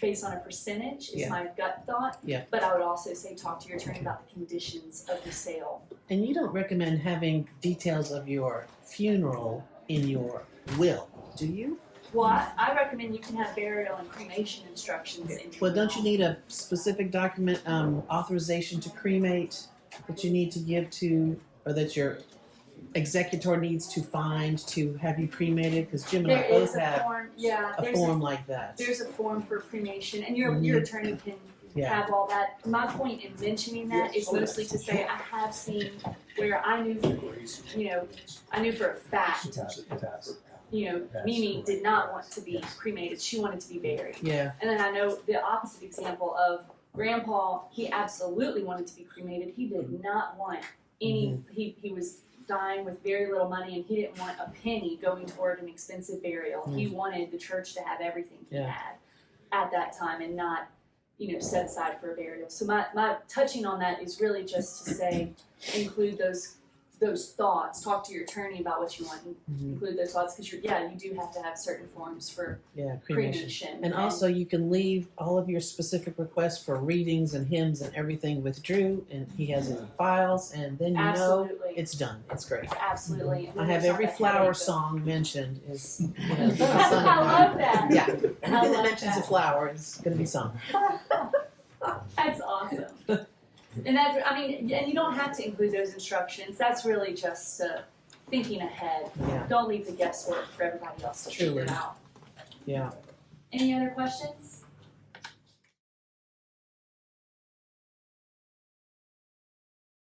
based on a percentage is my gut thought. But I would also say talk to your attorney about the conditions of the sale. And you don't recommend having details of your funeral in your will, do you? Well, I recommend you can have burial and cremation instructions in your Well, don't you will. need a specific document, authorization to cremate that you need to give to, or that your executor needs to find to have you cremated? Because Jim and I There both is a have form, a form like that. There's a form for cremation, and your attorney can have all that. My point in mentioning that is mostly to say I have seen where I knew for a fact, Mimi did not want to be cremated. She wanted to be buried. Yeah. And then I know the opposite example of Grandpa, he absolutely wanted to be cremated. He did not want any, he was dying with very little money, and he didn't want a penny going toward an expensive burial. He wanted the church to have everything he had at that time and not, set aside for a burial. So my touching on that is really just to say, include those thoughts. Talk to your attorney about what you want. Include those thoughts, because you do have to have certain forms for cremation. And also, you can leave all of your specific requests for readings and hymns and everything with Drew, and he has it in files, and then you know it's done. It's great. Absolutely. And I then have there's every not that flower headache song mentioned is. I love that. Yeah, everything I that love mentions a that. flower is going to be sung. That's awesome. And and you don't have to include those instructions. That's really just thinking ahead. Yeah. Don't leave the guesswork for everybody else to figure Truly. it out. Yeah. Any other questions?